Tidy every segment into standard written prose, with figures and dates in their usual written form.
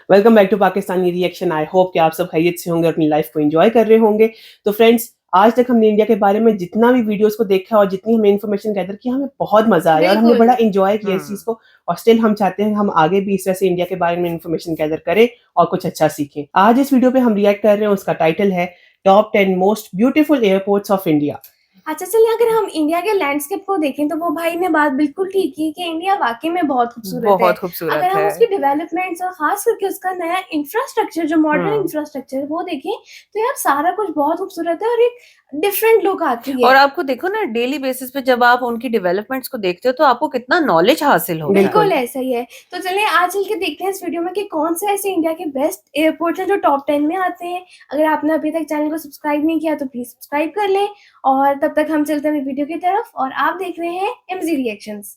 Welcome back to Pakistani reaction. I hope कि आप सब खैरियत से होंगे, अपनी लाइफ को एंजॉय कर रहे होंगे। तो फ्रेंड्स, आज तक हमने इंडिया के बारे में जितना भी वीडियोस को देखा और जितनी हमने इन्फॉर्मेशन गैदर की, हमें बहुत मजा आया और हमने बड़ा एंजॉय किया इस चीज को। और स्टिल हम चाहते हैं हम आगे भी इस तरह से इंडिया के बारे में इन्फॉर्मेशन गैदर करें और कुछ अच्छा सीखें। आज इस वीडियो पे हम रिएक्ट कर रहे हैं, उसका टाइटल है top 10 most beautiful airports of India. अच्छा, चलिए अगर हम इंडिया के लैंडस्केप को देखें तो वो भाई ने बात बिल्कुल ठीक की कि इंडिया वाकई में बहुत खूबसूरत है। अगर हम उसकी डेवलपमेंट्स और खास करके उसका नया इंफ्रास्ट्रक्चर, जो मॉडर्न इंफ्रास्ट्रक्चर, वो देखें तो यार सारा कुछ बहुत खूबसूरत है और एक डिफरेंट लुक आती है। और आपको देखो ना, डेली बेसिस पे जब आप उनकी डेवलपमेंट्स को देखते हो तो आपको कितना नॉलेज हासिल होता है। बिल्कुल ऐसा ही है। तो चलिए आज चल के देखते हैं इस वीडियो में कि कौन से ऐसे इंडिया के बेस्ट एयरपोर्ट हैं जो टॉप 10 में आते हैं। अगर आपने अभी तक चैनल को सब्सक्राइब नहीं किया तो प्लीज सब्सक्राइब कर लें। और तब तक हम चलते हैं वीडियो की तरफ और आप देख रहे हैं एमजी रिएक्शंस।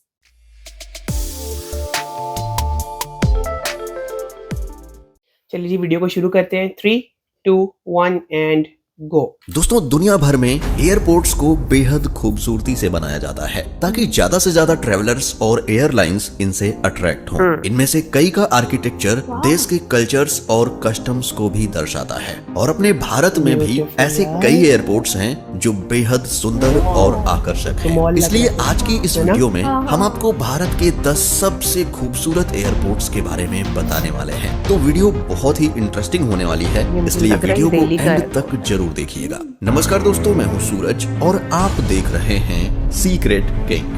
चलिए जी, वीडियो को शुरू करते हैं। 3, 2, 1 एंड गो। दोस्तों, दुनिया भर में एयरपोर्ट्स को बेहद खूबसूरती से बनाया जाता है ताकि ज्यादा से ज्यादा ट्रेवलर्स और एयरलाइंस इनसे अट्रैक्ट हों। इनमें से कई का आर्किटेक्चर देश के कल्चर्स और कस्टम्स को भी दर्शाता है। और अपने भारत में भी ऐसे कई एयरपोर्ट्स हैं जो बेहद सुंदर और आकर्षक हैं। इसलिए आज की इस वीडियो में हम आपको भारत के 10 सबसे खूबसूरत एयरपोर्ट्स के बारे में बताने वाले हैं। तो वीडियो बहुत ही इंटरेस्टिंग होने वाली है, इसलिए वीडियो को एंड तक जरूर देखिएगा। नमस्कार दोस्तों, मैं हूं सूरज और आप देख रहे हैं secret king.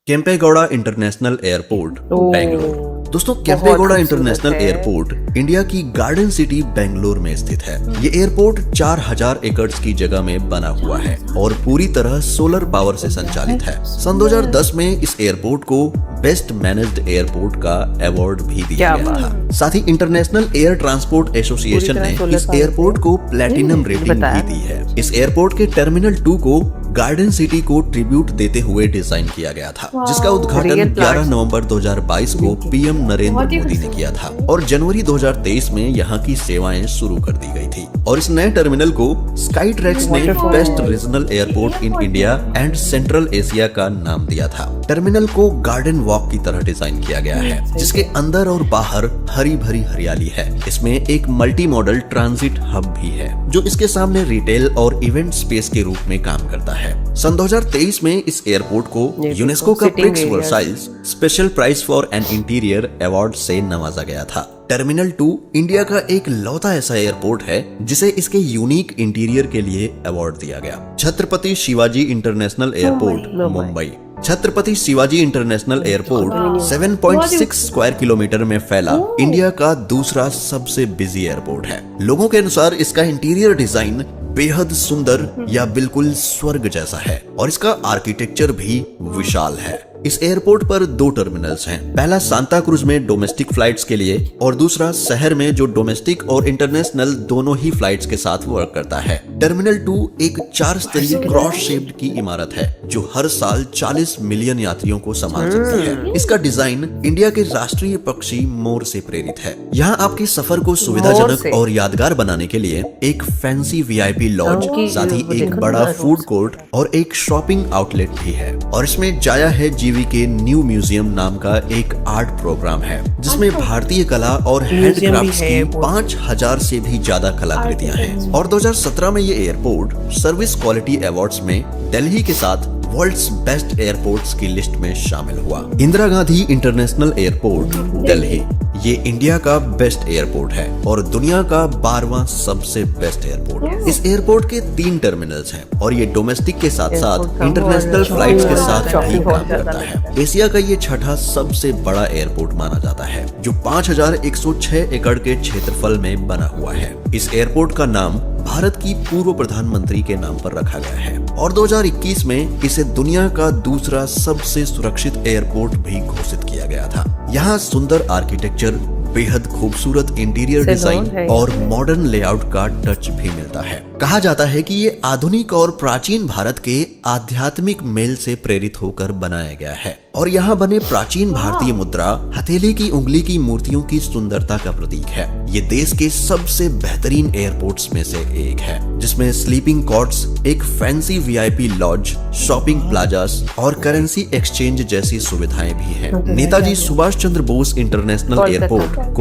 Kempegowda international airport, Bangalore. दोस्तों, केम्पेगौड़ा इंटरनेशनल एयरपोर्ट इंडिया की गार्डन सिटी बेंगलोर में स्थित है। ये एयरपोर्ट 4000 एकड़ की जगह में बना हुआ है और पूरी तरह सोलर पावर से संचालित है। सन 2010 में इस एयरपोर्ट को बेस्ट मैनेज्ड एयरपोर्ट का अवार्ड भी दिया गया था। साथ ही इंटरनेशनल एयर ट्रांसपोर्ट एसोसिएशन ने इस एयरपोर्ट को प्लैटिनम रेटिंग भी दी है। इस एयरपोर्ट के टर्मिनल 2 को गार्डन सिटी को ट्रिब्यूट देते हुए डिजाइन किया गया था, जिसका उद्घाटन 11 नवंबर 2022 को पीएम नरेंद्र मोदी ने किया था और जनवरी 2023 में यहाँ की सेवाएं शुरू कर दी गई थी। और इस नए टर्मिनल को स्काईट्रैक्स ने best regional airport in India and central Asia का नाम दिया था। टर्मिनल को गार्डन वॉक की तरह डिजाइन किया गया है, जिसके अंदर और बाहर हरी भरी हरियाली है। इसमें एक मल्टी मॉडल ट्रांजिट हब भी है, जो इसके सामने रिटेल और इवेंट स्पेस के रूप में काम करता है। सन 2023 में इस एयरपोर्ट को यूनेस्को का Prix Versailles special prize for an interior award से नवाजा गया था। टर्मिनल 2 इंडिया का एक लौता ऐसा एयरपोर्ट है जिसे इसके यूनिक इंटीरियर के लिए अवार्ड दिया गया। Chhatrapati Shivaji international airport, Mumbai. Chhatrapati Shivaji international airport 7.6 square kilometre में फैला इंडिया का दूसरा सबसे बिजी एयरपोर्ट है। लोगों के अनुसार इसका इंटीरियर डिजाइन बेहद सुंदर या बिल्कुल स्वर्ग जैसा है और इसका आर्किटेक्चर भी विशाल है। इस एयरपोर्ट पर 2 टर्मिनल्स हैं। पहला सांता क्रूज में डोमेस्टिक फ्लाइट्स के लिए और दूसरा शहर में, जो डोमेस्टिक और इंटरनेशनल दोनों ही फ्लाइट्स के साथ वर्क करता है। टर्मिनल 2 एक 4 स्तरीय क्रॉस शेप्ड की इमारत है जो हर साल 40 मिलियन यात्रियों को संभाल सकती है। इसका डिजाइन इंडिया के राष्ट्रीय पक्षी मोर से प्रेरित है। यहाँ आपके सफर को सुविधाजनक और यादगार बनाने के लिए एक फैंसी वीआईपी लॉज, साथ ही एक बड़ा फूड कोर्ट और एक शॉपिंग आउटलेट भी है। और इसमें जाया है के न्यू म्यूजियम नाम का एक आर्ट प्रोग्राम है, जिसमें भारतीय कला और हैंडक्राफ्ट्स की 5000 से भी ज्यादा कलाकृतियां हैं। और 2017 में ये एयरपोर्ट सर्विस क्वालिटी अवार्ड्स में दिल्ली के साथ वर्ल्ड्स बेस्ट एयरपोर्ट्स की लिस्ट में शामिल हुआ। Indira Gandhi international airport, Delhi. ये इंडिया का बेस्ट एयरपोर्ट है और दुनिया का 12वां सबसे बेस्ट एयरपोर्ट है। इस एयरपोर्ट के 3 टर्मिनल्स हैं और ये डोमेस्टिक के साथ साथ इंटरनेशनल फ्लाइट्स के साथ भी काम करता है। एशिया का ये 6ठा सबसे बड़ा एयरपोर्ट माना जाता है, जो 5106 एकड़ के क्षेत्रफल में बना हुआ है। इस एयरपोर्ट का नाम भारत की पूर्व प्रधानमंत्री के नाम पर रखा गया है और 2021 में इसे दुनिया का दूसरा सबसे सुरक्षित एयरपोर्ट भी घोषित किया गया था। यहाँ सुंदर आर्किटेक्चर, बेहद खूबसूरत इंटीरियर डिजाइन और मॉडर्न लेआउट का टच भी मिलता है। कहा जाता है कि ये आधुनिक और प्राचीन भारत के आध्यात्मिक मेल से प्रेरित होकर बनाया गया है और यहाँ बने प्राचीन भारतीय मुद्रा हथेली की उंगली की मूर्तियों की सुंदरता का प्रतीक है। ये देश के सबसे बेहतरीन एयरपोर्ट्स में से एक है, जिसमें स्लीपिंग कॉट्स, एक fancy VIP laws, shopping plazas और करेंसी एक्सचेंज जैसी सुविधाएं भी हैं। नेताजी सुभाष चंद्र बोस इंटरनेशनल एयरपोर्ट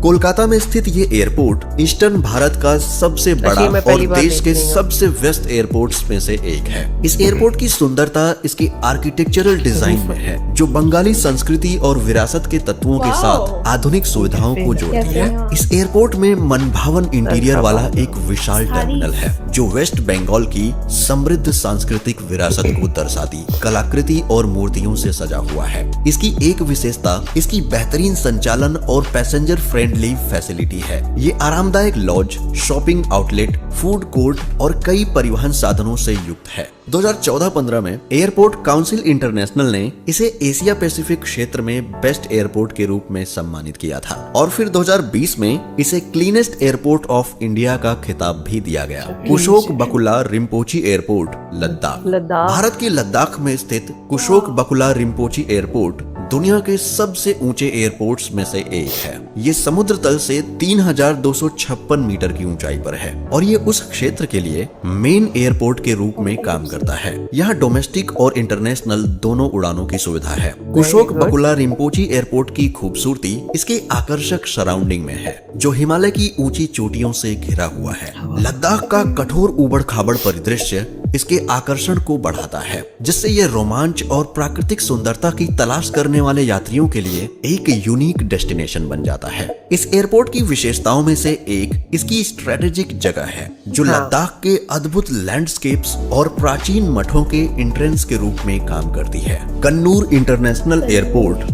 कोलकाता में स्थित ये एयरपोर्ट ईस्टर्न भारत का सबसे बड़ा और देश के सबसे व्यस्त एयरपोर्ट्स में से एक है। इस एयरपोर्ट की सुंदरता इसकी आर्किटेक्चरल डिजाइन में है, जो बंगाली संस्कृति और विरासत के तत्वों के साथ आधुनिक सुविधाओं को जोड़ती है। इस एयरपोर्ट में मनभावन इंटीरियर वाला एक विशाल टर्मिनल है, जो वेस्ट बंगाल की समृद्ध सांस्कृतिक विरासत को दर्शाती कलाकृति और मूर्तियों से सजा हुआ है। इसकी एक विशेषता इसकी बेहतरीन संचालन और पैसेंजर फ्रेंडली फैसिलिटी है। ये आरामदायक lodge, shopping outlet, food court और कई परिवहन साधनों से युक्त है। 2014-15 में एयरपोर्ट काउंसिल इंटरनेशनल ने इसे एशिया पैसिफिक क्षेत्र में बेस्ट एयरपोर्ट के रूप में सम्मानित किया था और फिर 2020 में इसे क्लीनेस्ट एयरपोर्ट ऑफ इंडिया का खिताब भी दिया गया। कुशोक बकुला रिम्पोची एयरपोर्ट लद्दाख भारत के लद्दाख में स्थित कुशोक बकुला रिम्पोची एयरपोर्ट दुनिया के सबसे ऊंचे एयरपोर्ट्स में से एक है। ये समुद्र तल से 3256 मीटर की ऊंचाई पर है और ये उस क्षेत्र के लिए मेन एयरपोर्ट के रूप में काम करता है। यहाँ डोमेस्टिक और इंटरनेशनल दोनों उड़ानों की सुविधा है। कुशोक बकुला रिम्पोची एयरपोर्ट की खूबसूरती इसके आकर्षक सराउंडिंग में है, जो हिमालय की ऊंची चोटियों से घिरा हुआ है। लद्दाख का कठोर उबड़ खाबड़ परिदृश्य इसके आकर्षण को बढ़ाता है, जिससे ये रोमांच और प्राकृतिक सुंदरता की तलाश करने वाले यात्रियों के लिए एक यूनिक डेस्टिनेशन बन जाता है। इस एयरपोर्ट की विशेषताओं में से एक इसकी स्ट्रेटेजिक जगह है, जो लद्दाख के अद्भुत लैंडस्केप्स और प्राचीन मठों के एंट्रेंस के रूप में काम करती है। Kannur international airport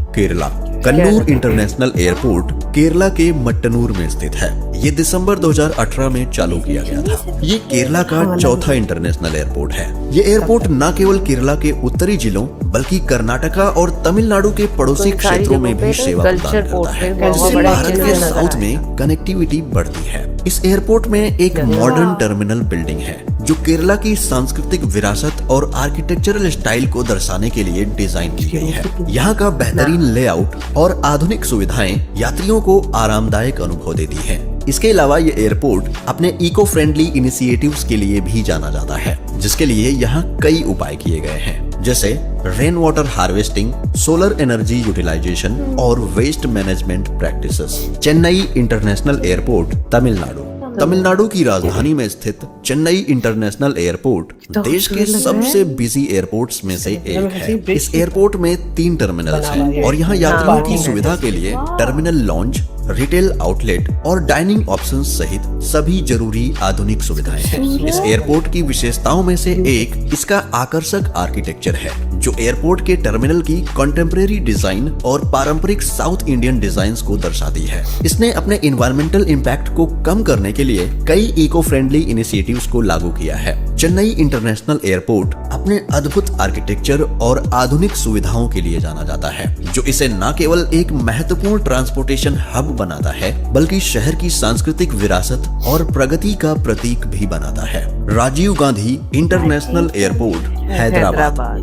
Kannur international airport Kerala के मट्टनूर में स्थित है। ये दिसंबर 2018 में चालू किया गया था। ये केरला का चौथा इंटरनेशनल एयरपोर्ट है। ये एयरपोर्ट न केवल केरला के उत्तरी जिलों बल्कि कर्नाटका और तमिलनाडु के पड़ोसी क्षेत्रों में भी सेवा प्रदान करता है, जिससे भारत के साउथ में कनेक्टिविटी बढ़ती है। इस एयरपोर्ट में एक मॉडर्न टर्मिनल बिल्डिंग है, जो केरला की सांस्कृतिक विरासत और आर्किटेक्चरल स्टाइल को दर्शाने के लिए डिजाइन की गई है। यहाँ का बेहतरीन लेआउट और आधुनिक सुविधाएं यात्रियों को आरामदायक अनुभव देती है। इसके अलावा ये एयरपोर्ट अपने इको फ्रेंडली इनिशिएटिव्स के लिए भी जाना जाता है, जिसके लिए यहाँ कई उपाय किए गए हैं, जैसे rain water harvesting, solar energy utilisation और waste management practices. Chennai international airport Tamil Nadu की राजधानी में स्थित चेन्नई इंटरनेशनल एयरपोर्ट देश के सबसे बिजी एयरपोर्ट्स में से एक है। इस एयरपोर्ट में 3 टर्मिनल्स हैं और यहाँ यात्रियों की सुविधा के लिए टर्मिनल लॉन्ज, रिटेल आउटलेट और डाइनिंग ऑप्शंस सहित सभी जरूरी आधुनिक सुविधाएं हैं। इस एयरपोर्ट की विशेषताओं में से एक इसका आकर्षक आर्किटेक्चर है, जो एयरपोर्ट के टर्मिनल की कंटेम्परेरी डिजाइन और पारंपरिक साउथ इंडियन डिजाइन्स को दर्शाती है। इसने अपने इन्वायरमेंटल इम्पैक्ट को कम करने के लिए कई इको फ्रेंडली इनिशिएटिव्स को लागू किया है। चेन्नई इंटरनेशनल एयरपोर्ट अपने अद्भुत आर्किटेक्चर और आधुनिक सुविधाओं के लिए जाना जाता है, जो इसे न केवल एक महत्वपूर्ण ट्रांसपोर्टेशन हब बनाता है, बल्कि शहर की सांस्कृतिक विरासत और प्रगति का प्रतीक भी बनाता है। राजीव गांधी इंटरनेशनल एयरपोर्ट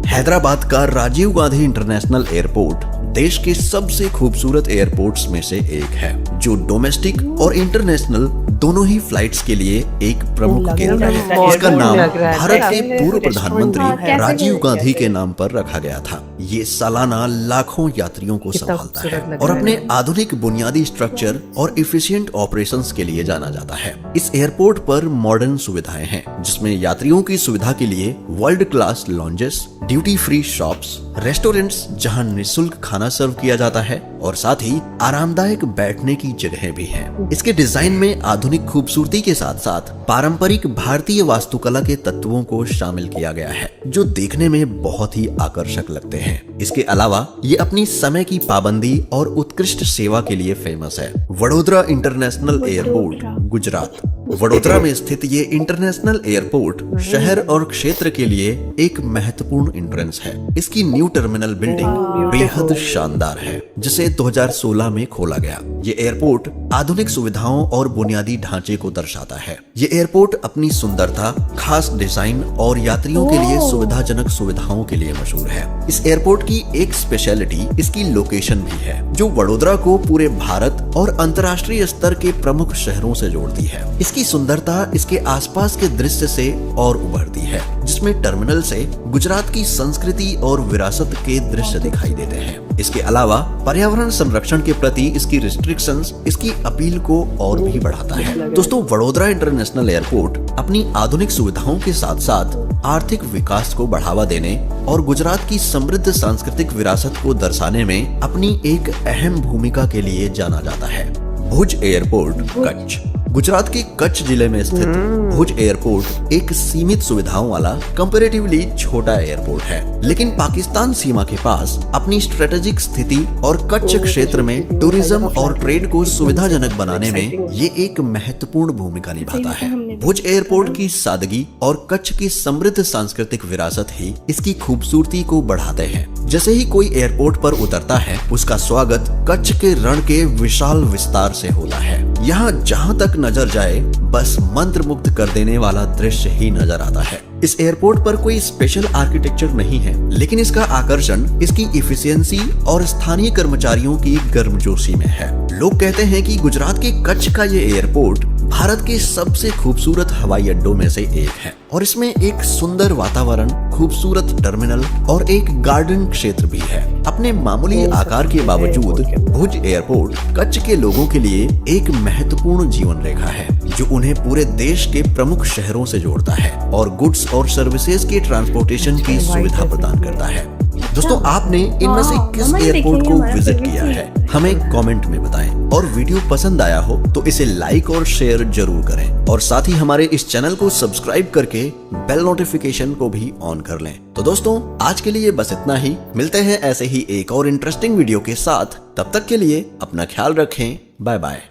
हैदराबाद का राजीव गांधी इंटरनेशनल एयरपोर्ट देश के सबसे खूबसूरत एयरपोर्ट्स में से एक है, जो डोमेस्टिक और इंटरनेशनल दोनों ही फ्लाइट्स के लिए एक प्रमुख केंद्र है। इसका नाम भारत के पूर्व प्रधानमंत्री राजीव गांधी के नाम पर रखा गया था। ये सालाना लाखों यात्रियों को संभालता है और अपने आधुनिक बुनियादी स्ट्रक्चर और इफिशिएंट ऑपरेशंस के लिए जाना जाता है। इस एयरपोर्ट पर मॉडर्न सुविधाएं हैं, जिसमें यात्रियों की सुविधा के लिए world class lounges, duty free shops, restaurants जहां निःशुल्क खाना सर्व किया जाता है और साथ ही आरामदायक बैठने की जगह भी है। इसके डिजाइन में आधुनिक खूबसूरती के साथ साथ पारंपरिक भारतीय वास्तुकला के तत्वों को शामिल किया गया है, जो देखने में बहुत ही आकर्षक लगते हैं। इसके अलावा ये अपनी समय की पाबंदी और उत्कृष्ट सेवा के लिए फेमस है। वडोदरा इंटरनेशनल एयरपोर्ट वडोदरा में स्थित ये इंटरनेशनल एयरपोर्ट शहर और क्षेत्र के लिए एक महत्वपूर्ण एंट्रेंस है। इसकी न्यू टर्मिनल बिल्डिंग बेहद शानदार है, जिसे 2016 में खोला गया। ये एयरपोर्ट आधुनिक सुविधाओं और बुनियादी ढांचे को दर्शाता है। ये एयरपोर्ट अपनी सुंदरता, खास डिजाइन और यात्रियों के लिए सुविधाजनक सुविधाओं के लिए मशहूर है। इस एयरपोर्ट की एक स्पेशलिटी इसकी लोकेशन भी है, जो वडोदरा को पूरे भारत और अंतर्राष्ट्रीय स्तर के प्रमुख शहरों से जोड़ती है। इसकी सुंदरता इसके आसपास के दृश्य से और उभरती है, जिसमें टर्मिनल से गुजरात की संस्कृति और विरासत के दृश्य दिखाई देते हैं। इसके अलावा पर्यावरण संरक्षण के प्रति इसकी रिस्ट्रिक्शंस इसकी अपील को और भी बढ़ाता है। दोस्तों, वडोदरा इंटरनेशनल एयरपोर्ट अपनी आधुनिक सुविधाओं के साथ साथ आर्थिक विकास को बढ़ावा देने और गुजरात की समृद्ध सांस्कृतिक विरासत को दर्शाने में अपनी एक अहम भूमिका के लिए जाना जाता है। भुज एयरपोर्ट, कच्छ। गुजरात के कच्छ जिले में स्थित भुज एयरपोर्ट एक सीमित सुविधाओं वाला कंपैरेटिवली छोटा एयरपोर्ट है, लेकिन पाकिस्तान सीमा के पास अपनी स्ट्रेटेजिक स्थिति और कच्छ क्षेत्र में टूरिज्म और ट्रेड को सुविधाजनक बनाने में ये एक महत्वपूर्ण भूमिका निभाता है। भुज एयरपोर्ट की सादगी और कच्छ की समृद्ध सांस्कृतिक विरासत ही इसकी खूबसूरती को बढ़ाते हैं। जैसे ही कोई एयरपोर्ट पर उतरता है, उसका स्वागत कच्छ के रण के विशाल विस्तार से होता है। यहाँ जहाँ तक नजर जाए, बस मंत्रमुग्ध कर देने वाला दृश्य ही नजर आता है। इस एयरपोर्ट पर कोई स्पेशल आर्किटेक्चर नहीं है, लेकिन इसका आकर्षण इसकी इफिशियंसी और स्थानीय कर्मचारियों की गर्मजोशी में है। लोग कहते हैं कि गुजरात के कच्छ का ये एयरपोर्ट भारत के सबसे खूबसूरत हवाई अड्डों में से एक है, और इसमें एक सुंदर वातावरण, खूबसूरत टर्मिनल और एक गार्डन क्षेत्र भी है। अपने मामूली आकार के बावजूद भुज एयरपोर्ट कच्छ के लोगों के लिए एक महत्वपूर्ण जीवन रेखा है, जो उन्हें पूरे देश के प्रमुख शहरों से जोड़ता है और गुड्स और सर्विसेज के ट्रांसपोर्टेशन की सुविधा प्रदान करता है। दोस्तों, आपने इनमें से किस एयरपोर्ट को विजिट किया है, हमें कमेंट में बताएं। और वीडियो पसंद आया हो तो इसे लाइक और शेयर जरूर करें, और साथ ही हमारे इस चैनल को सब्सक्राइब करके बेल नोटिफिकेशन को भी ऑन कर लें। तो दोस्तों, आज के लिए बस इतना ही। मिलते हैं ऐसे ही एक और इंटरेस्टिंग वीडियो के साथ। तब तक के लिए अपना ख्याल रखें। Bye bye.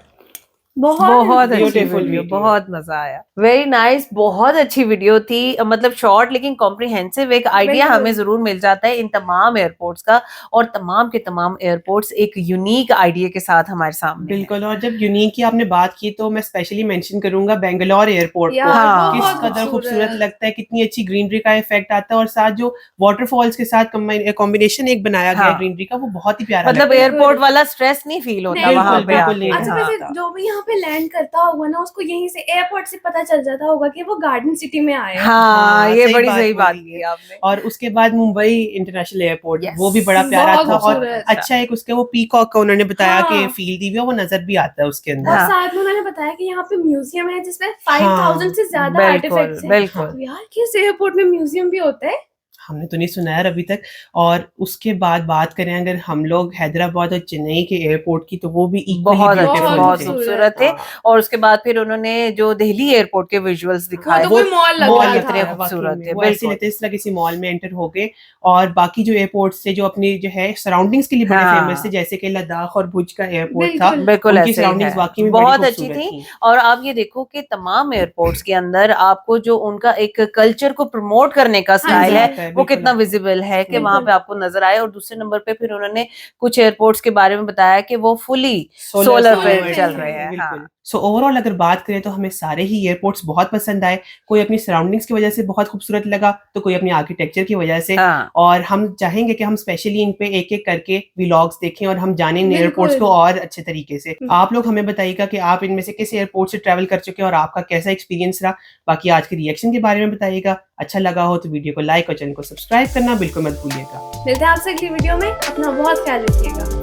बहुत अच्छी Beautiful वीडियो, video। बहुत मजा आया। वेरी नाइस, बहुत अच्छी वीडियो थी। मतलब शॉर्ट लेकिन कॉम्प्रिहेंसिव एक आइडिया बिल्कुल। हमें जरूर मिल जाता है इन तमाम एयरपोर्ट्स का, और तमाम के तमाम एयरपोर्ट्स एक यूनिक आइडिया के साथ हमारे सामने हैं। बिल्कुल। और जब यूनिक की आपने बात की तो मैं स्पेशली मेंशन करूंगा बेंगलोर एयरपोर्ट को। हाँ। किस बहुत कदर खूबसूरत खूबसूरत लगता है, कितनी अच्छी ग्रीनरी का इफेक्ट आता है, और साथ जो वाटरफॉल्स के साथ कॉम्बिनेशन एक बनाया गया हाँ। ग्रीनरी का, वो बहुत ही प्यारा मतलब लगता है। एयरपोर्ट वाला स्ट्रेस नहीं फील होता नहीं, वहां बिल्कुल, पे बिल्कुल आके। नहीं। अच्छा, हाँ। वैसे जो भी यहाँ पे लैंड करता होगा ना, उसको यहीं से एयरपोर्ट से पता चल जाता होगा कि वो गार्डन सिटी में आया है। हाँ, ये सही बड़ी बात सही बात बोली की आपने। और उसके बाद मुंबई इंटरनेशनल एयरपोर्ट, Yes। वो भी बड़ा प्यारा बहुत था। और खूबसूरत। अच्छा एक उसके वो पीकॉक का उन्होंने बताया हाँ। कि फील दी हुई है, वो नजर भी आता है उसके अंदर। और हाँ। साथ में उन्होंने बताया कि यहाँ पे म्यूजियम है जिसमें हाँ। 5000 से ज्यादा बिल्कुल, आर्टिफैक्ट्स हैं। बिल्कुल। तो यार, किस एयरपोर्ट में म्यूजियम भी होता है? हमने तो नहीं सुना यार अभी तक। और उसके बाद बात करें अगर हम लोग हैदराबाद और चेन्नई के एयरपोर्ट की, तो वो भी equally बहुत अच्छे, beautiful बहुत थे। खूबसूरत थे। हाँ। और उसके बाद फिर उन्होंने जो दिल्ली एयरपोर्ट के विजुअल्स दिखाए, वो तो कोई मॉल लग मॉल रहा लग था। रहा है खूबसूरत वाकई में। थे, वो ऐसे बिल्कुल। लगते इस तरह किसी मॉल में एंटर हो गए। और बाकी जो एयरपोर्ट्स थे जो अपनी जो है सराउंडिंग्स के लिए बड़े हाँ। फेमस थे, जैसे कि लद्दाख और भुज का एयरपोर्ट था, बिल्कुल। बिल्कुल उनकी ऐसे ही सराउंडिंग्स है। वाकई में बहुत बड़ी अच्छी खूबसूरत थी। थी। और आप ये देखो कि तमाम एयरपोर्ट्स के अंदर आपको जो उनका एक कल्चर को प्रमोट करने का स्टाइल जी, है, है, वो बिल्कुल कितना है। विजिबल है कि बिल्कुल। वहां पे आपको नजर आए। और दूसरे नंबर पे फिर उन्होंने कुछ एयरपोर्ट्स के बारे में बताया कि वो फुली सोलर पे solar चल पे रहे हैं। बिल्कुल। हाँ। सो ओवरऑल अगर बात करें तो हमें सारे ही एयरपोर्ट्स बहुत पसंद आए। कोई अपनी सराउंडिंग्स की वजह से बहुत खूबसूरत लगा, तो कोई अपनी आर्किटेक्चर की वजह से। हाँ। और हम चाहेंगे कि हम स्पेशली इन पे एक एक करके व्लॉग्स देखें और हम जानें इन बिल्कुल। एयरपोर्ट्स को और अच्छे तरीके से। आप लोग हमें बताइएगा कि आप इनमें से किस एयरपोर्ट से ट्रैवल कर चुके हैं और आपका कैसा एक्सपीरियंस रहा। बाकी आज के रिएक्शन के बारे में बताइएगा। अच्छा लगा हो तो वीडियो को लाइक और चैनल को सब्सक्राइब करना बिल्कुल मत भूलिएगा। मिलते हैं आपसे अगली वीडियो में। अपना बहुत ख्याल रखिएगा।